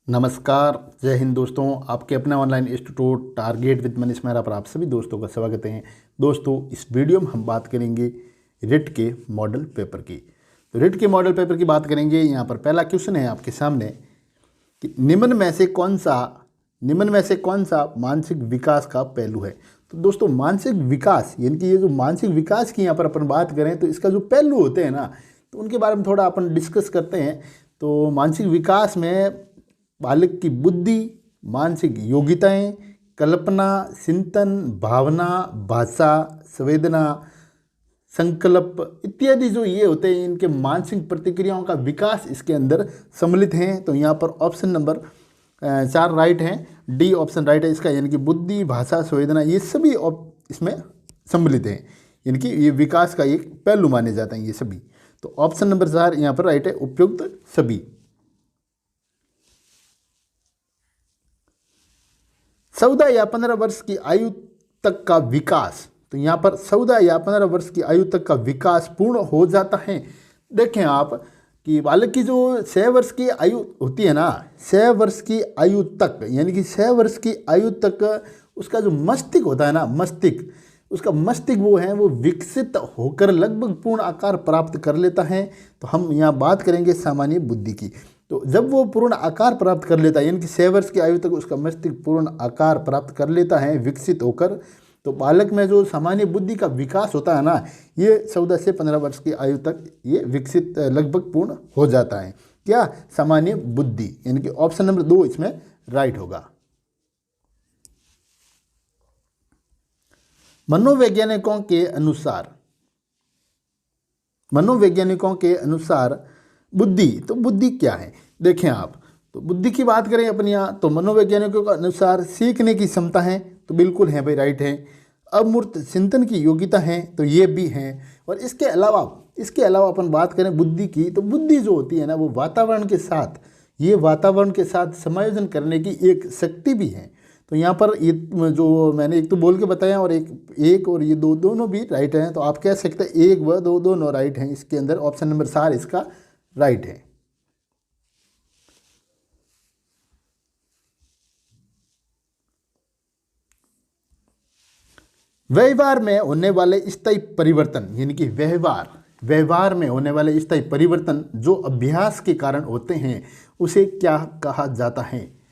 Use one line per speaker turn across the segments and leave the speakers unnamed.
नमस्कार, जय हिंद दोस्तों। आपके अपने online institute target with Manish Mehra पर आप सभी दोस्तों का स्वागत है। दोस्तों, इस वीडियो में हम बात करेंगे रिट के मॉडल पेपर की। तो रिट के मॉडल पेपर की बात करेंगे। यहाँ पर पहला क्वेश्चन है आपके सामने कि निम्न में से कौन सा मानसिक विकास का पहलू है। तो दोस्तों, मानसिक विकास यानी कि ये जो मानसिक विकास की यहाँ पर अपन बात करें तो इसका जो पहलू होते हैं ना, तो उनके बारे में थोड़ा अपन डिस्कस करते हैं। तो मानसिक विकास में बालक की बुद्धि, मानसिक योग्यताएं, कल्पना, चिंतन, भावना, भाषा, संवेदना, संकल्प इत्यादि जो ये होते हैं, इनके मानसिक प्रतिक्रियाओं का विकास इसके अंदर सम्मिलित हैं। तो यहाँ पर ऑप्शन नंबर 4 राइट है, डी ऑप्शन राइट है इसका, यानी कि बुद्धि, भाषा, संवेदना ये सभी इसमें सम्मिलित हैं, यानी कि ये विकास का एक पहलू माने जाते हैं ये सभी। तो ऑप्शन नंबर 4 यहाँ पर राइट है, उपयुक्त सभी। 14 या 15 वर्ष की आयु तक का विकास। तो यहाँ पर 14 या 15 वर्ष की आयु तक का विकास पूर्ण हो जाता है। देखें आप कि बालक की जो 6 वर्ष की आयु होती है ना, 6 वर्ष की आयु तक, यानी कि 6 वर्ष की आयु तक उसका जो मस्तिष्क होता है ना, उसका मस्तिष्क वो विकसित होकर लगभग पूर्ण आकार प्राप्त कर लेता है। तो हम यहाँ बात करेंगे सामान्य बुद्धि की। तो जब वो पूर्ण आकार प्राप्त कर लेता है, यानी कि 6 वर्ष की आयु तक उसका मस्तिष्क पूर्ण आकार प्राप्त कर लेता है विकसित होकर, तो बालक में जो सामान्य बुद्धि का विकास होता है ना, ये 14 से 15 वर्ष की आयु तक ये विकसित लगभग पूर्ण हो जाता है। क्या? सामान्य बुद्धि, यानी कि ऑप्शन नंबर 2 इसमें राइट होगा। मनोवैज्ञानिकों के अनुसार बुद्धि, तो बुद्धि क्या है? देखें आप, तो बुद्धि की बात करें अपन यहाँ, तो मनोवैज्ञानिकों के अनुसार सीखने की क्षमता है, तो बिल्कुल है भाई, राइट है। अमूर्त चिंतन की योग्यता है, तो ये भी है। और इसके अलावा अपन बात करें बुद्धि की, तो बुद्धि जो होती है ना, वो वातावरण के साथ समायोजन करने की एक शक्ति भी है। तो यहाँ पर ये जो मैंने एक तो बोल के बताया और एक और ये दोनों भी राइट हैं। तो आप कह सकते हैं 1 व 2 दोनों राइट हैं इसके अंदर। ऑप्शन नंबर 4 इसका राइट है। व्यवहार में होने वाले स्थायी परिवर्तन, यानी कि व्यवहार में होने वाले स्थायी परिवर्तन जो अभ्यास के कारण होते हैं, उसे क्या कहा जाता है?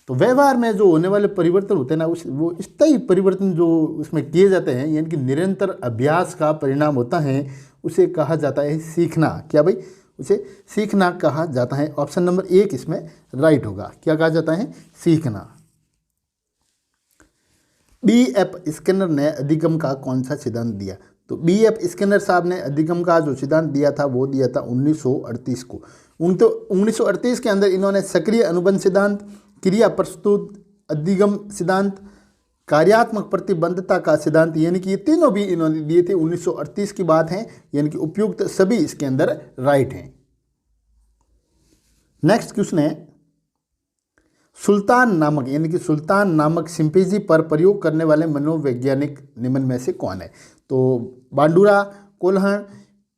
तो व्यवहार में जो होने वाले परिवर्तन होते हैं ना, वो स्थायी परिवर्तन जो उसमें किए जाते हैं, यानी कि निरंतर अभ्यास का परिणाम होता है, उसे कहा जाता है सीखना। क्या भाई? उसे सीखना कहा जाता है। ऑप्शन नंबर 1 इसमें राइट होगा। क्या कहा जाता है? सीखना। BF स्किनर ने अधिगम का कौन सा सिद्धांत दिया? तो BF स्किनर साहब ने अधिगम का जो सिद्धांत दिया था वो दिया था 1938 को। 1938 के अंदर इन्होंने सक्रिय अनुबंध सिद्धांत, क्रिया प्रस्तुत अधिगम सिद्धांत, कार्यात्मक प्रतिबद्धता का सिद्धांत, यानी कि ये तीनों भी इन्होंने दिए थे। 1938 की बात है, यानी कि उपयुक्त सभी इसके अंदर राइट हैं। नेक्स्ट क्वेश्चन है, सुल्तान नामक सिंपेजी पर प्रयोग करने वाले मनोवैज्ञानिक निम्न में से कौन है? तो बांडुरा, कोल्हण,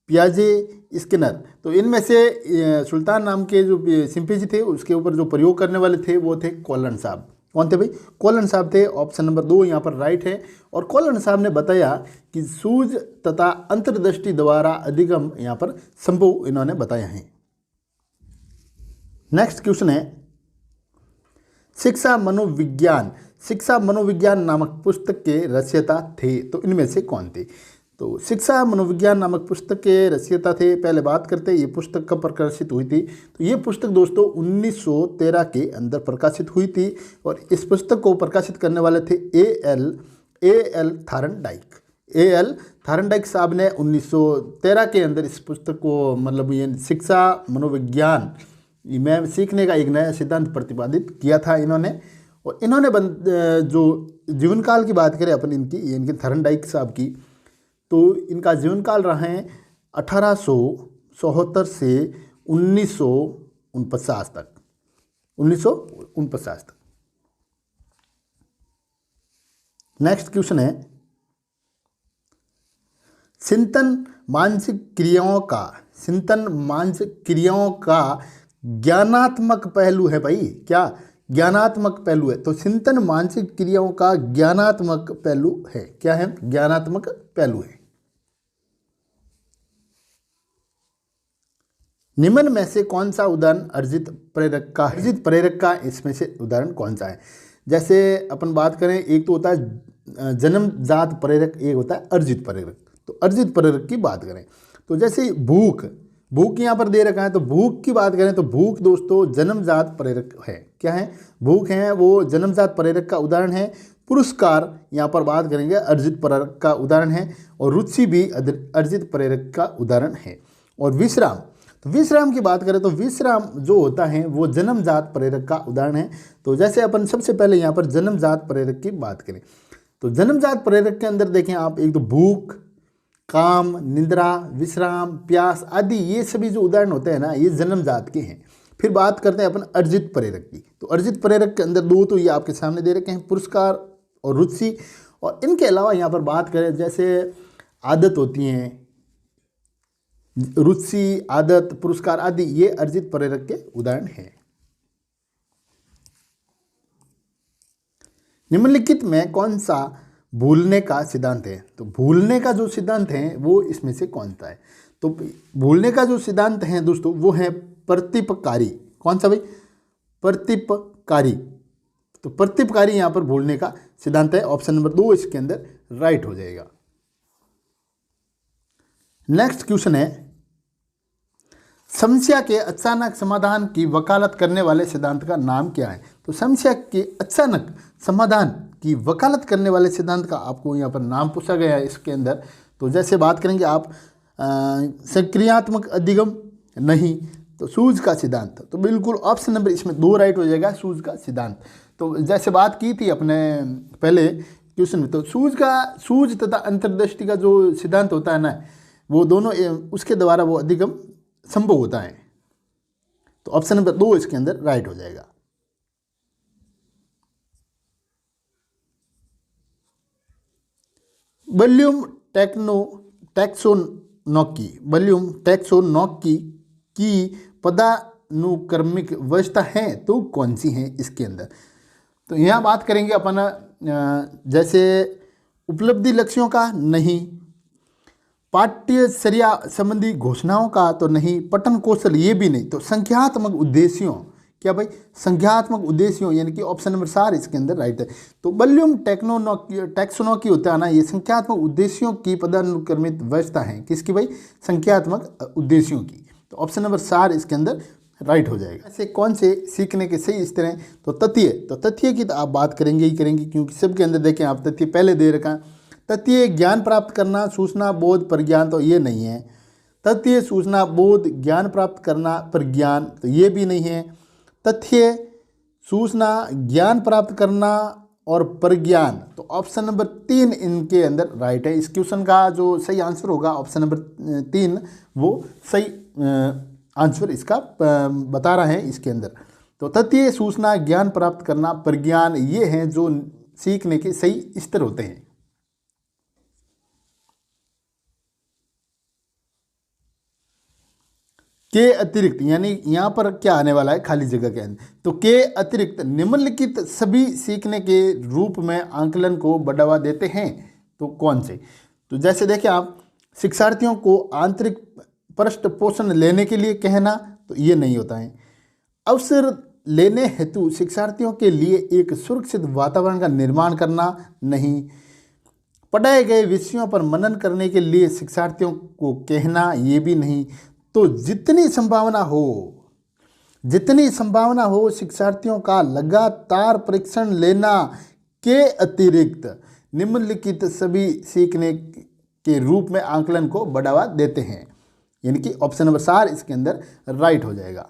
पियाजे, स्किनर। तो इनमें से सुल्तान नाम के जो सिंपेजी थे उसके ऊपर जो प्रयोग करने वाले थे वो थे कोल्हण साहब। कौन थे भाई? कोल्हण साहब थे। ऑप्शन नंबर 2 यहाँ पर राइट है। और कोल्हण साहब ने बताया कि सूझ तथा अंतर्दृष्टि द्वारा अधिगम यहाँ पर संभव इन्होंने बताया है। नेक्स्ट क्वेश्चन है, शिक्षा मनोविज्ञान नामक पुस्तक के रचयिता थे, तो इनमें से कौन थे? तो शिक्षा मनोविज्ञान नामक पुस्तक के रचयिता थे, पहले बात करते हैं ये पुस्तक कब प्रकाशित हुई थी। तो ये पुस्तक दोस्तों 1913 के अंदर प्रकाशित हुई थी। और इस पुस्तक को प्रकाशित करने वाले थे ए एल थारनडाइक साहब ने 1913 के अंदर इस पुस्तक को, मतलब ये शिक्षा मनोविज्ञान में सीखने का एक नया सिद्धांत प्रतिपादित किया था इन्होंने। और इन्होंने जो जीवन काल की बात करें अपन इनकी थारनडाइक साहब की, तो इनका जीवन काल रहा है 1874 से 1949 तक। नेक्स्ट क्वेश्चन है, चिंतन मानसिक क्रियाओं का ज्ञानात्मक पहलू है भाई, क्या ज्ञानात्मक पहलू है। तो चिंतन मानसिक क्रियाओं का ज्ञानात्मक पहलू है। क्या है? ज्ञानात्मक पहलू है। निम्न में से कौन सा उदाहरण अर्जित प्रेरक का है? अर्जित प्रेरक का इसमें से उदाहरण कौन सा है? जैसे अपन बात करें, एक तो होता है जन्मजात प्रेरक, एक होता है अर्जित प्रेरक। तो अर्जित प्रेरक की बात करें तो जैसे भूख, भूख यहाँ पर दे रखा है, तो भूख की बात करें तो भूख दोस्तों जन्मजात प्रेरक है। क्या है? भूख है, वो जन्मजात प्रेरक का उदाहरण है। पुरस्कार यहाँ पर बात करेंगे अर्जित प्रेरक का उदाहरण है, और रुचि भी अर्जित प्रेरक का उदाहरण है। और विश्राम, तो विश्राम की बात करें तो विश्राम जो होता है वो जन्मजात प्रेरक का उदाहरण है। तो जैसे अपन सबसे पहले यहाँ पर जन्मजात प्रेरक की बात करें तो जन्मजात प्रेरक के अंदर देखें आप, एक तो भूख, काम, निद्रा, विश्राम, प्यास आदि, ये सभी जो उदाहरण होते हैं ना, ये जन्मजात के हैं। फिर बात करते हैं अपन अर्जित प्रेरक की। तो अर्जित प्रेरक के अंदर दो तो ये आपके सामने दे रखे हैं, पुरस्कार और रुचि। और इनके अलावा यहाँ पर बात करें जैसे आदत होती हैं, रुचि, आदत, पुरस्कार आदि, ये अर्जित प्रेरक के उदाहरण हैं। निम्नलिखित में कौन सा भूलने का सिद्धांत है? तो भूलने का जो सिद्धांत है वो इसमें से कौन सा है? तो भूलने का जो सिद्धांत है दोस्तों वो है प्रतिपकारी। कौन सा भाई? प्रतिपकारी। तो प्रतिपकारी यहाँ पर भूलने का सिद्धांत है। ऑप्शन नंबर 2 इसके अंदर राइट हो जाएगा। नेक्स्ट क्वेश्चन है, समस्या के अचानक समाधान की वकालत करने वाले सिद्धांत का नाम क्या है? तो समस्या के अचानक समाधान की वकालत करने वाले सिद्धांत का आपको यहाँ पर नाम पूछा गया है इसके अंदर। तो जैसे बात करेंगे आप सक्रियात्मक अधिगम, नहीं तो सूझ का सिद्धांत। तो बिल्कुल ऑप्शन नंबर इसमें 2 राइट हो जाएगा, सूझ का सिद्धांत। तो जैसे बात की थी अपने पहले क्वेश्चन में, तो सूझ तथा अंतर्दृष्टि का जो सिद्धांत होता है ना, वो दोनों उसके द्वारा वो अधिगम संभव होता है। तो ऑप्शन नंबर 2 इसके अंदर राइट हो जाएगा। वॉल्यूम टैक्सोनॉमी की पदानुक्रमिक व्यवस्था है तो कौन सी है इसके अंदर? तो यहाँ बात करेंगे अपन जैसे उपलब्धि लक्ष्यों का, नहीं। पाठ्यचर्या संबंधी घोषणाओं का तो नहीं। पठन कौशल, ये भी नहीं। तो संख्यात्मक उद्देश्यों, क्या भाई? संख्यात्मक उद्देश्यों, यानी कि ऑप्शन नंबर 4 इसके अंदर राइट है। तो वॉल्यूम टैक्सोनॉमी होता है ना, ये संख्यात्मक उद्देश्यों की पदानुक्रमित व्यवस्था है। किसकी भाई? संख्यात्मक उद्देश्यों की। तो ऑप्शन नंबर 4 इसके अंदर राइट हो जाएगा। ऐसे कौन से सीखने के सही स्तर हैं? तो तथ्य की तो आप बात करेंगे ही करेंगे, क्योंकि सबके अंदर देखें आप तथ्य पहले दे रखा है। तथ्य ज्ञान प्राप्त करना, सूचना, बोध, प्रज्ञान, तो ये नहीं है। तथ्य सूचना, बोध, ज्ञान प्राप्त करना, प्रज्ञान, तो ये भी नहीं है। तथ्य सूचना, ज्ञान प्राप्त करना और प्रज्ञान, तो ऑप्शन नंबर 3 इनके अंदर राइट है। इस क्वेश्चन का जो सही आंसर होगा ऑप्शन नंबर 3 वो सही आंसर इसका बता रहा है इसके अंदर। तो तथ्य सूचना, ज्ञान प्राप्त करना, प्रज्ञान, ये हैं जो सीखने के सही स्तर होते हैं। के अतिरिक्त, यानी यहाँ पर क्या आने वाला है खाली जगह के अंदर, तो के अतिरिक्त निम्नलिखित सभी सीखने के रूप में आंकलन को बढ़ावा देते हैं तो कौन से? तो जैसे देखें आप, शिक्षार्थियों को आंतरिक पृष्ठ पोषण लेने के लिए कहना, तो ये नहीं होता है। अवसर लेने हेतु शिक्षार्थियों के लिए एक सुरक्षित वातावरण का निर्माण करना, नहीं। पढ़ाए गए विषयों पर मनन करने के लिए शिक्षार्थियों को कहना, ये भी नहीं। तो जितनी संभावना हो शिक्षार्थियों का लगातार परीक्षण लेना के अतिरिक्त निम्नलिखित सभी सीखने के रूप में आंकलन को बढ़ावा देते हैं, यानी कि ऑप्शन नंबर 4 इसके अंदर राइट हो जाएगा।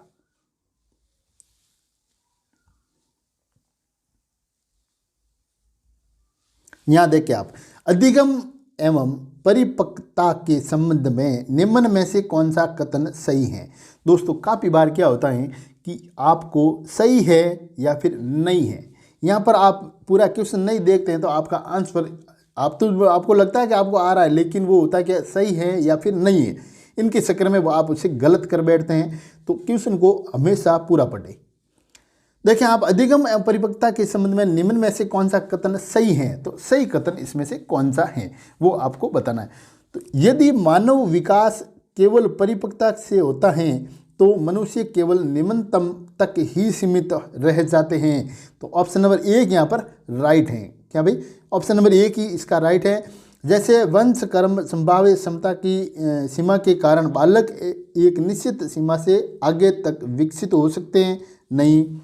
यहां देखिए आप, अधिगम एवं परिपक्वता के संबंध में निम्न में से कौन सा कथन सही है? दोस्तों काफ़ी बार क्या होता है कि आपको सही है या फिर नहीं है, यहाँ पर आप पूरा क्वेश्चन नहीं देखते हैं तो आपका आंसर आपको लगता है कि आपको आ रहा है, लेकिन वो होता है कि सही है या फिर नहीं है। इनके चक्कर में वो आप उसे गलत कर बैठते हैं। तो क्वेश्चन को हमेशा पूरा पढ़ें। देखें आप, अधिगम एवं परिपक्वता के संबंध में निम्न में से कौन सा कथन सही है, तो सही कथन इसमें से कौन सा है वो आपको बताना है। तो यदि मानव विकास केवल परिपक्वता से होता है तो मनुष्य केवल निम्नतम तक ही सीमित रह जाते हैं। तो ऑप्शन नंबर 1 यहाँ पर राइट है। क्या भाई, ऑप्शन नंबर 1 ही इसका राइट है। जैसे वंश कर्म संभाव्य क्षमता की सीमा के कारण बालक एक निश्चित सीमा से आगे तक विकसित हो सकते हैं, नहीं।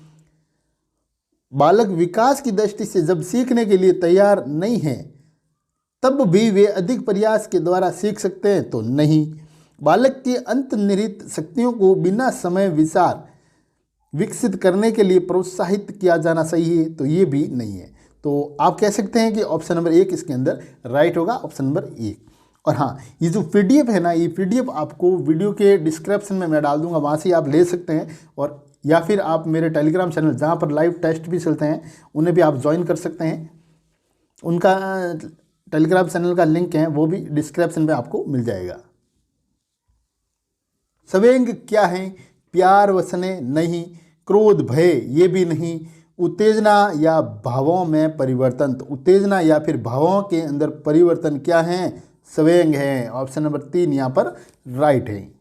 बालक विकास की दृष्टि से जब सीखने के लिए तैयार नहीं है तब भी वे अधिक प्रयास के द्वारा सीख सकते हैं, तो नहीं। बालक की अंतर्निहित शक्तियों को बिना समय विचार विकसित करने के लिए प्रोत्साहित किया जाना सही है, तो ये भी नहीं है। तो आप कह सकते हैं कि ऑप्शन नंबर 1 इसके अंदर राइट होगा, ऑप्शन नंबर 1। और हाँ, ये जो PDF है ना, ये PDF आपको वीडियो के डिस्क्रिप्शन में मैं डाल दूंगा, वहाँ से आप ले सकते हैं। और या फिर आप मेरे टेलीग्राम चैनल जहाँ पर लाइव टेस्ट भी चलते हैं उन्हें भी आप ज्वाइन कर सकते हैं। उनका टेलीग्राम चैनल का लिंक है वो भी डिस्क्रिप्शन में आपको मिल जाएगा। संवेग क्या है? प्यार वसने नहीं, क्रोध भय ये भी नहीं, उत्तेजना या भावों में परिवर्तन। तो उत्तेजना या फिर भावों के अंदर परिवर्तन क्या है? संवेग है। ऑप्शन नंबर 3 यहाँ पर राइट है।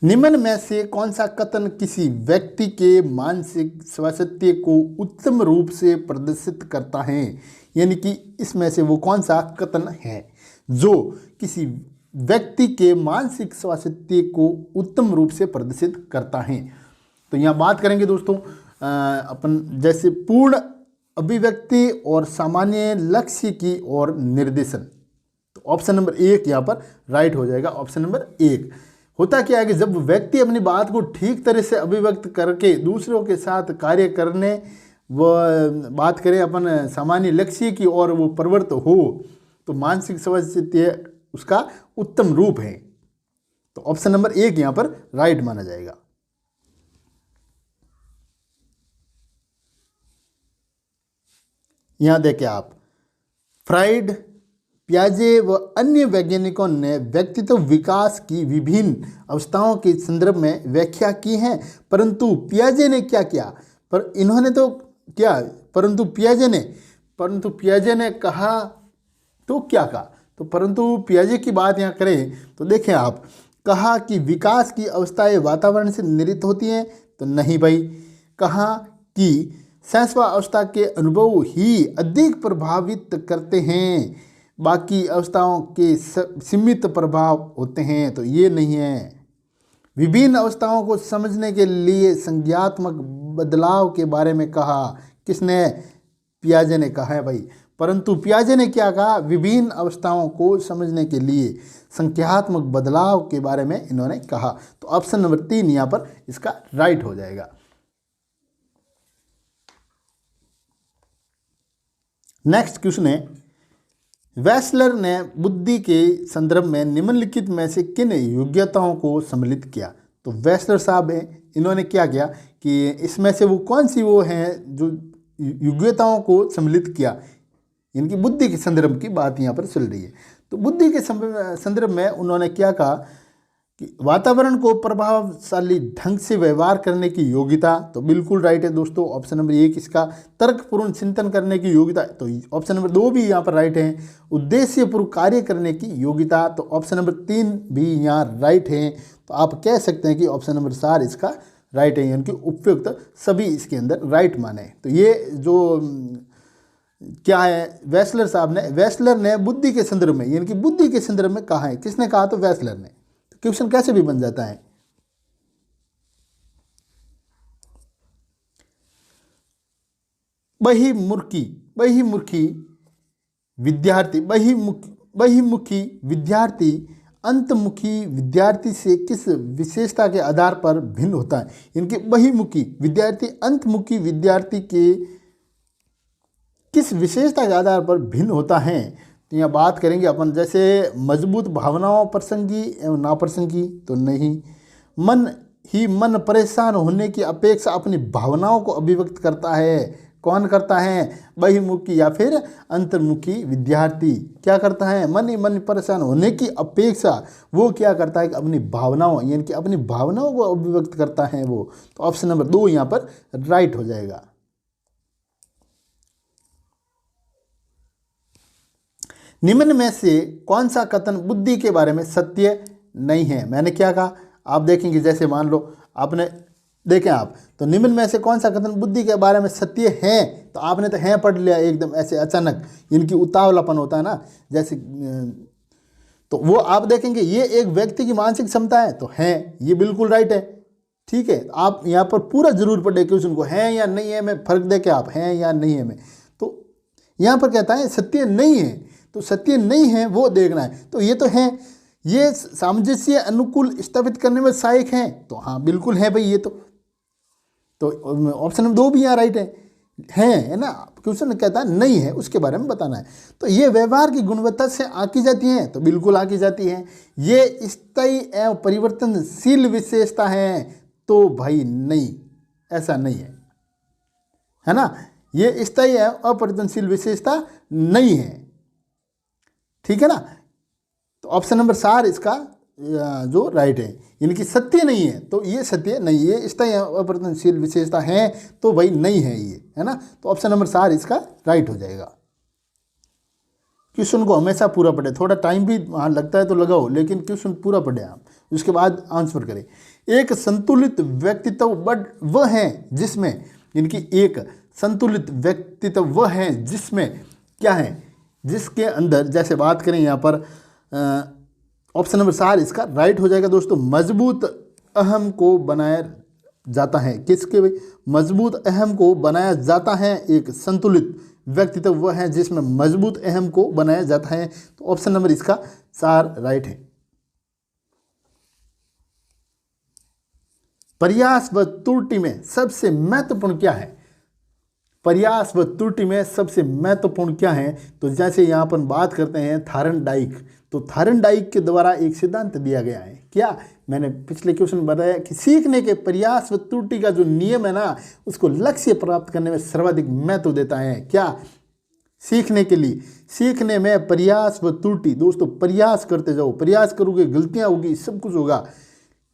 निम्न में से कौन सा कथन किसी व्यक्ति के मानसिक स्वास्थ्य को उत्तम रूप से प्रदर्शित करता है? यानी कि इसमें से वो कौन सा कथन है जो किसी व्यक्ति के मानसिक स्वास्थ्य को उत्तम रूप से प्रदर्शित करता है? तो यहाँ बात करेंगे दोस्तों अपन जैसे पूर्ण अभिव्यक्ति और सामान्य लक्ष्य की ओर निर्देशन। तो ऑप्शन नंबर 1 यहाँ पर राइट हो जाएगा, ऑप्शन नंबर 1। होता क्या है कि जब व्यक्ति अपनी बात को ठीक तरह से अभिव्यक्त करके दूसरों के साथ कार्य करने व बात करें अपन सामान्य लक्ष्य की ओर वो प्रवृत्त हो तो मानसिक स्वास्थ्य उसका उत्तम रूप है। तो ऑप्शन नंबर 1 यहाँ पर राइट माना जाएगा। यहाँ देखें आप, फ्राइड, पियाजे व अन्य वैज्ञानिकों ने व्यक्तित्व विकास की विभिन्न अवस्थाओं के संदर्भ में व्याख्या की है, परंतु पियाजे ने क्या किया? पर इन्होंने तो क्या, परंतु पियाजे ने कहा तो क्या कहा? तो परंतु पियाजे की बात यहाँ करें तो देखें आप, कहा कि विकास की अवस्थाएं वातावरण से निर्मित होती हैं, तो नहीं भाई। कहा कि शैशवा अवस्था के अनुभव ही अधिक प्रभावित करते हैं, बाकी अवस्थाओं के सीमित प्रभाव होते हैं, तो ये नहीं है। विभिन्न अवस्थाओं को समझने के लिए संज्ञात्मक बदलाव के बारे में कहा। किसने? पियाजे ने कहा है भाई। परंतु पियाजे ने क्या कहा? विभिन्न अवस्थाओं को समझने के लिए संख्यात्मक बदलाव के बारे में इन्होंने कहा। तो ऑप्शन नंबर 3 यहाँ पर इसका राइट हो जाएगा। नेक्स्ट क्वेश्चन है, वेस्लर ने बुद्धि के संदर्भ में निम्नलिखित में से किन योग्यताओं को सम्मिलित किया? तो वेस्लर साहब हैं, इन्होंने क्या किया कि इसमें से वो कौन सी वो हैं जो योग्यताओं को सम्मिलित किया? इनकी बुद्धि के संदर्भ की बात यहाँ पर चल रही है। तो बुद्धि के संदर्भ में उन्होंने क्या कहा कि वातावरण को प्रभावशाली ढंग से व्यवहार करने की योग्यता। तो बिल्कुल राइट है दोस्तों, ऑप्शन नंबर 1 इसका तर्कपूर्ण चिंतन करने की योग्यता। तो ऑप्शन नंबर 2 भी यहाँ पर राइट है। उद्देश्यपूर्वक कार्य करने की योग्यता। तो ऑप्शन नंबर 3 भी यहाँ राइट है। तो आप कह सकते हैं कि ऑप्शन नंबर 4 इसका राइट है, यानी कि उपयुक्त सभी इसके अंदर राइट माने। तो ये जो क्या है, वेस्लर ने बुद्धि के संदर्भ में, यानी कि बुद्धि के संदर्भ में कहा है। किसने कहा? तो वेस्लर ने। तो क्वेश्चन कैसे भी बन जाता है, बहिमुखी विद्यार्थी अंतमुखी विद्यार्थी से किस विशेषता के आधार पर भिन्न होता है? इनके बहिमुखी विद्यार्थी अंतमुखी विद्यार्थी के किस विशेषता के आधार पर भिन्न होता है? तो यहाँ बात करेंगे अपन जैसे मजबूत भावनाओं प्रसंगी एवं नाप्रसंगी, तो नहीं। मन परेशान होने की अपेक्षा अपनी भावनाओं को अभिव्यक्त करता है, कौन करता है? बहिर्मुखी या फिर अंतर्मुखी विद्यार्थी क्या करता है? मन ही मन परेशान होने की अपेक्षा वो क्या करता है कि अपनी भावनाओं यानी कि अपनी भावनाओं को अभिव्यक्त करता है वो। तो ऑप्शन नंबर 2 यहाँ पर राइट हो जाएगा। निम्न में से कौन सा कथन बुद्धि के बारे में सत्य नहीं है? मैंने क्या कहा आप देखेंगे, जैसे मान लो आपने देखें आप, तो निम्न में से कौन सा कथन बुद्धि के बारे में सत्य है, तो आपने तो है पढ़ लिया एकदम ऐसे अचानक, इनकी उतावलापन होता है ना जैसे, तो वो आप देखेंगे ये एक व्यक्ति की मानसिक क्षमता है, तो है ये बिल्कुल राइट है। ठीक है, आप यहाँ पर पूरा जरूर पढ़े क्वेश्चन को, है या नहीं है में फर्क दे के आप है या नहीं है में, तो यहाँ पर कहता है सत्य नहीं है, तो सत्य नहीं है वो देखना है। तो ये तो है, ये सामंजस्य अनुकूल स्थापित करने में सहायक हैं, तो हाँ बिल्कुल है भाई ये तो ऑप्शन नंबर 2 भी यहाँ राइट है ना। क्वेश्चन कहता है नहीं है, उसके बारे में बताना है। तो ये व्यवहार की गुणवत्ता से आंकी जाती हैं, तो बिल्कुल आंकी जाती हैं। ये स्थायी एवं परिवर्तनशील विशेषता है, तो भाई नहीं, ऐसा नहीं है ना। ये स्थायी एवं अपरिवर्तनशील विशेषता नहीं है, ठीक है ना। तो ऑप्शन नंबर 4 इसका जो राइट है, इनकी सत्य नहीं है, तो ये सत्य नहीं, ये स्थायी अपरिवर्तनशील विशेषता है, तो भाई नहीं है ये, है ना। तो ऑप्शन नंबर 4 इसका राइट हो जाएगा। क्वेश्चन को हमेशा पूरा पढ़े, थोड़ा टाइम भी वहाँ लगता है तो लगाओ, लेकिन क्वेश्चन पूरा पढ़े आप, उसके बाद आंसर करें। एक संतुलित व्यक्तित्व वह है जिसमें, इनकी एक संतुलित व्यक्तित्व वह है जिसमें क्या है, जिसके अंदर, जैसे बात करें यहाँ पर ऑप्शन नंबर 4 इसका राइट हो जाएगा दोस्तों। मजबूत अहम को बनाया जाता है, किसके भाई? मजबूत अहम को बनाया जाता है। एक संतुलित व्यक्तित्व वह है जिसमें मजबूत अहम को बनाया जाता है, तो ऑप्शन नंबर इसका 4 राइट है। प्रयास व त्रुटि में सबसे महत्वपूर्ण क्या है? प्रयास व त्रुटि में सबसे महत्वपूर्ण क्या है? तो जैसे यहाँ पर बात करते हैं थार्नडाइक, तो थार्नडाइक के द्वारा एक सिद्धांत दिया गया है, क्या? मैंने पिछले क्वेश्चन में बताया कि सीखने के प्रयास व त्रुटि का जो नियम है ना, उसको लक्ष्य प्राप्त करने में सर्वाधिक महत्व देता है। क्या? सीखने के लिए, सीखने में प्रयास व त्रुटि, दोस्तों प्रयास करते जाओ, प्रयास करोगे गलतियाँ होगी, सब कुछ होगा,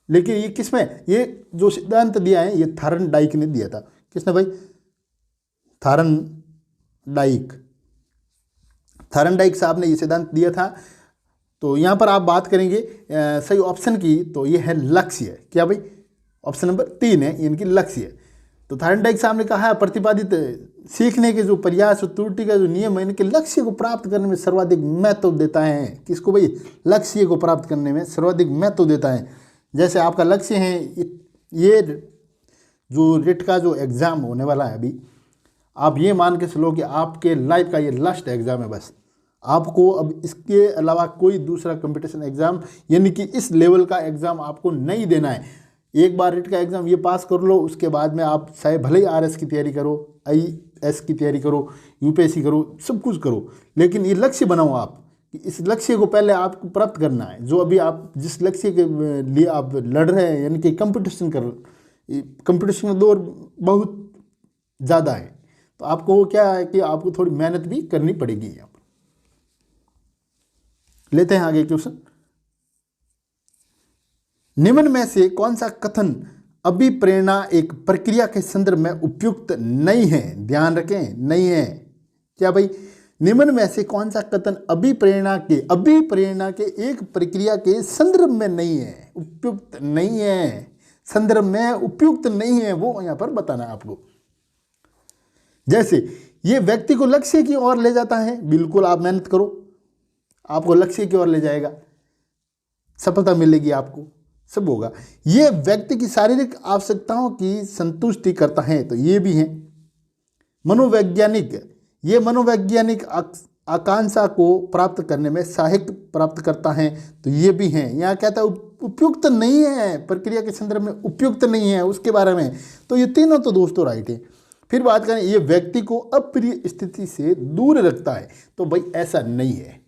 लेकिन ये किसमें, ये जो सिद्धांत दिया है ये थार्नडाइक ने दिया था। किसने भाई? थार्नडाइक साहब ने ये सिद्धांत दिया था। तो यहाँ पर आप बात करेंगे सही ऑप्शन की, तो ये है लक्ष्य। क्या भाई? ऑप्शन नंबर 3 है इनकी लक्ष्य। तो थार्नडाइक साहब ने कहा है प्रतिपादित सीखने के जो प्रयास और त्रुटि का जो नियम है, इनके लक्ष्य को प्राप्त करने में सर्वाधिक महत्व देता है। किसको भाई? लक्ष्य को प्राप्त करने में सर्वाधिक महत्व देता है। जैसे आपका लक्ष्य है, ये जो रिट का जो एग्ज़ाम होने वाला है अभी, आप ये मान के चलो कि आपके लाइफ का ये लास्ट एग्ज़ाम है, बस आपको अब इसके अलावा कोई दूसरा कंपटीशन एग्ज़ाम यानी कि इस लेवल का एग्ज़ाम आपको नहीं देना है। एक बार रिट का एग्ज़ाम ये पास कर लो, उसके बाद में आप चाहे भले ही RS की तैयारी करो, IS की तैयारी करो, UPSC करो, सब कुछ करो, लेकिन ये लक्ष्य बनाओ आप कि इस लक्ष्य को पहले आपको प्राप्त करना है। जो अभी आप जिस लक्ष्य के लिए आप लड़ रहे हैं, यानी कि कंपटीशन का दौर बहुत ज़्यादा है, तो आपको क्या है कि आपको थोड़ी मेहनत भी करनी पड़ेगी। यहाँ पर लेते हैं आगे क्वेश्चन। निम्न में से कौन सा कथन अभिप्रेरणा एक प्रक्रिया के संदर्भ में उपयुक्त नहीं है? ध्यान रखें, नहीं है। क्या भाई? निम्न में से कौन सा कथन अभिप्रेरणा के एक प्रक्रिया के संदर्भ में नहीं है, उपयुक्त नहीं है, संदर्भ में उपयुक्त नहीं है, वो यहाँ पर बताना है आपको। जैसे ये व्यक्ति को लक्ष्य की ओर ले जाता है, बिल्कुल आप मेहनत करो, आपको लक्ष्य की ओर ले जाएगा, सफलता मिलेगी, आपको सब होगा। ये व्यक्ति की शारीरिक आवश्यकताओं की संतुष्टि करता है, तो ये भी है। मनोवैज्ञानिक आकांक्षा को प्राप्त करने में सहायक प्राप्त करता है, तो ये भी है। यहाँ कहता है उपयुक्त नहीं है, प्रक्रिया के संदर्भ में उपयुक्त नहीं है उसके बारे में, तो ये तीनों तो दोस्तों राइट है। फिर बात करें, ये व्यक्ति को अप्रिय स्थिति से दूर रखता है, तो भाई ऐसा नहीं है,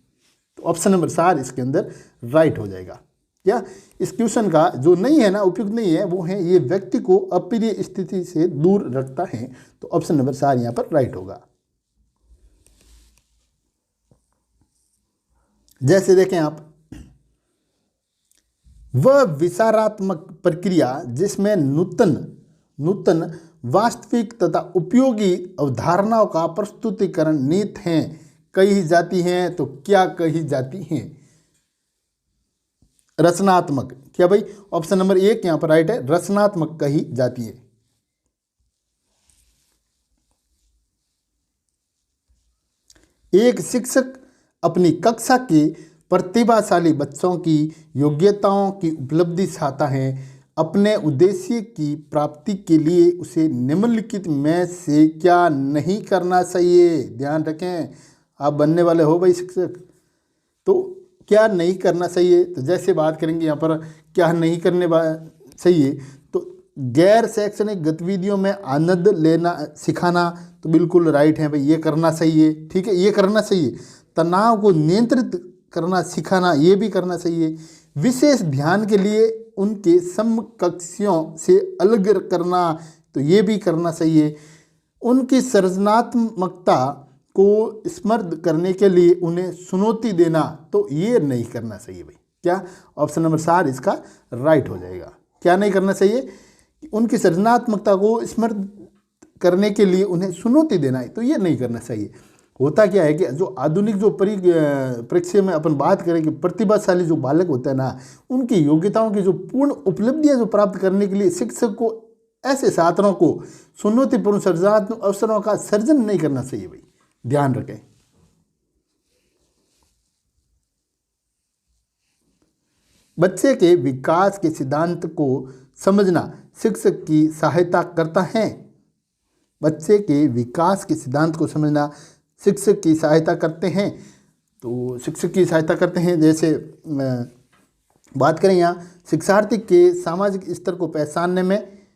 तो ऑप्शन नंबर 4 इसके अंदर राइट हो जाएगा। क्या इस क्वेश्चन का जो नहीं है ना, उपयुक्त नहीं है, वो है ये व्यक्ति को अप्रिय स्थिति से दूर रखता है। तो ऑप्शन नंबर 4 यहाँ पर राइट होगा। जैसे देखें आप, वह विचारात्मक प्रक्रिया जिसमें नूतन वास्तविक तथा उपयोगी अवधारणाओं का प्रस्तुतिकरण निहित हैं कही जाती हैं। तो क्या कही जाती हैं? रचनात्मक। क्या भाई? ऑप्शन नंबर 1 यहां पर राइट है, रचनात्मक कही जाती है। एक शिक्षक अपनी कक्षा के प्रतिभाशाली बच्चों की योग्यताओं की उपलब्धि चाहता है। अपने उद्देश्य की प्राप्ति के लिए उसे निम्नलिखित में से क्या नहीं करना चाहिए? ध्यान रखें, आप बनने वाले हो भाई शिक्षक, तो क्या नहीं करना चाहिए? तो जैसे बात करेंगे यहाँ पर क्या नहीं करने चाहिए, तो गैर शैक्षणिक गतिविधियों में आनंद लेना सिखाना तो बिल्कुल राइट है भाई, ये करना चाहिए। ठीक है, ये करना चाहिए। तनाव को नियंत्रित करना सिखाना, ये भी करना चाहिए। विशेष ध्यान के लिए उनके समकक्षों से अलग करना, तो ये भी करना चाहिए। उनकी सृजनात्मकता को स्मृत करने के लिए उन्हें चुनौती देना, तो ये नहीं करना चाहिए भाई। क्या? ऑप्शन नंबर 4 इसका राइट हो जाएगा। क्या नहीं करना चाहिए? उनकी सृजनात्मकता को स्मृत करने के लिए उन्हें चुनौती देना है, तो ये नहीं करना चाहिए। होता क्या है कि जो आधुनिक जो परीक्षा में अपन बात करें कि प्रतिभाशाली जो बालक होता है ना, उनकी योग्यताओं की जो पूर्ण उपलब्धियां जो प्राप्त करने के लिए शिक्षक को ऐसे छात्रों को चुनौतीपूर्ण सृजनात्मक अवसरों का सर्जन नहीं करना चाहिए भाई, ध्यान रखें। बच्चे के विकास के सिद्धांत को समझना शिक्षक की सहायता करता है। बच्चे के विकास के सिद्धांत को समझना शिक्षक की सहायता करते हैं। तो शिक्षक की सहायता करते हैं, जैसे बात करें यहाँ शिक्षार्थी के सामाजिक स्तर को पहचानने में,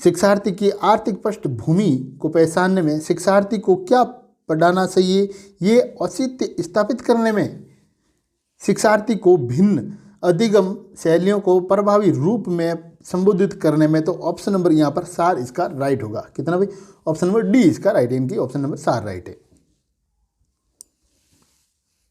शिक्षार्थी की आर्थिक पृष्ठभूमि को पहचानने में, शिक्षार्थी को क्या पढ़ाना चाहिए ये औचित्य स्थापित करने में, शिक्षार्थी को भिन्न अधिगम शैलियों को प्रभावी रूप में संबोधित करने में। तो ऑप्शन नंबर यहाँ पर 4 इसका राइट होगा। कितना भाई? ऑप्शन नंबर डी इसका राइट है, इनकी ऑप्शन नंबर 4 राइट है।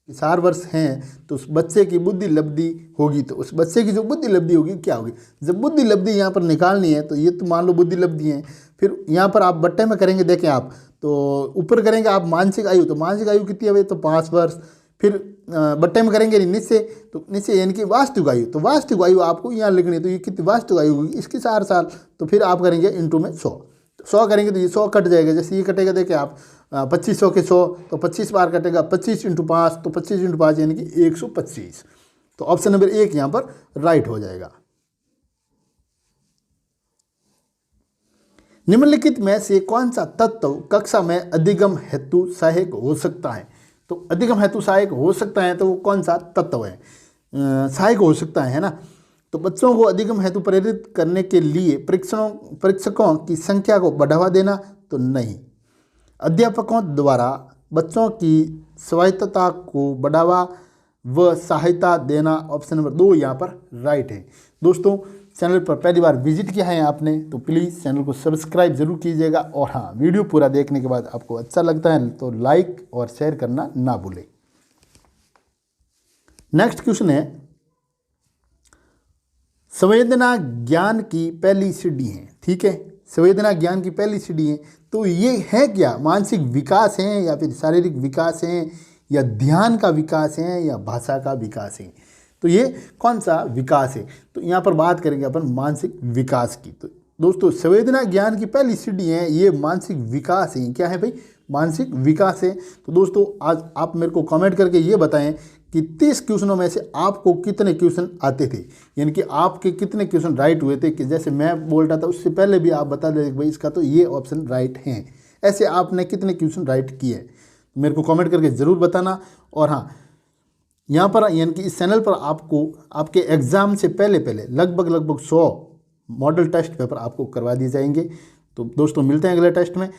4 वर्ष हैं तो उस बच्चे की बुद्धि लब्धि होगी, तो उस बच्चे की जो बुद्धि लब्धि होगी क्या होगी? जब बुद्धि लब्धि यहाँ पर निकालनी है, तो ये तो मान लो बुद्धि लब्धि है, फिर यहाँ पर आप बट्टे में करेंगे, देखें आप, तो ऊपर करेंगे आप मानसिक आयु, तो मानसिक आयु कितनी है? तो 5 वर्ष। फिर बट्टे में करेंगे निश्चय, तो निश्चय यानी कि वास्तविक आयु, तो वास्तविक आयु आपको यहाँ लिखनी है, तो ये कितनी वास्तविक आयु होगी? इसकी 4 साल। तो फिर आप करेंगे इंटू में 100 करेंगे तो ये 100 कट जाएगा। जैसे ये कटेगा, देखिए आप 2500 के 100, तो 25 बार कटेगा, 25 × 5, तो 25 × 5 यानी कि 125। तो ऑप्शन नंबर 1 यहाँ पर राइट हो जाएगा। निम्नलिखित में से कौन सा तत्व कक्षा में अधिगम हेतु सहायक हो सकता है? तो अधिगम हेतु सहायक हो सकता है, तो वो कौन सा तत्व है? सहायक हो सकता है ना। तो बच्चों को अधिगम हेतु प्रेरित करने के लिए परीक्षकों की संख्या को बढ़ावा देना, तो नहीं। अध्यापकों द्वारा बच्चों की स्वायत्तता को बढ़ावा व सहायता देना, ऑप्शन नंबर 2 यहाँ पर राइट है। दोस्तों, चैनल पर पहली बार विजिट किया है आपने तो प्लीज़ चैनल को सब्सक्राइब जरूर कीजिएगा, और हाँ, वीडियो पूरा देखने के बाद आपको अच्छा लगता है तो लाइक और शेयर करना ना भूलें। नेक्स्ट क्वेश्चन है, संवेदना ज्ञान की पहली सीढ़ी है। ठीक है, संवेदना ज्ञान की पहली सीढ़ी है, तो ये है क्या? मानसिक विकास है, या फिर शारीरिक विकास है, या ध्यान का विकास है, या भाषा का विकास है? तो ये कौन सा विकास है? तो यहाँ पर बात करेंगे अपन मानसिक विकास की। तो दोस्तों, संवेदना ज्ञान की पहली सीढ़ी है, ये मानसिक विकास है। क्या है भाई? मानसिक विकास है। तो दोस्तों, आज आप मेरे को कमेंट करके ये बताएं कि 30 क्वेश्चनों में से आपको कितने क्वेश्चन आते थे, यानी कि आपके कितने क्वेश्चन राइट हुए थे। कि जैसे मैं बोल रहा था उससे पहले भी आप बता दें भाई इसका तो ये ऑप्शन राइट है, ऐसे आपने कितने क्वेश्चन राइट किए, मेरे को कमेंट करके ज़रूर बताना। और हाँ, यहाँ पर यानी कि इस चैनल पर आपको आपके एग्ज़ाम से पहले लगभग 100 मॉडल टेस्ट पेपर आपको करवा दिए जाएंगे। तो दोस्तों, मिलते हैं अगले टेस्ट में।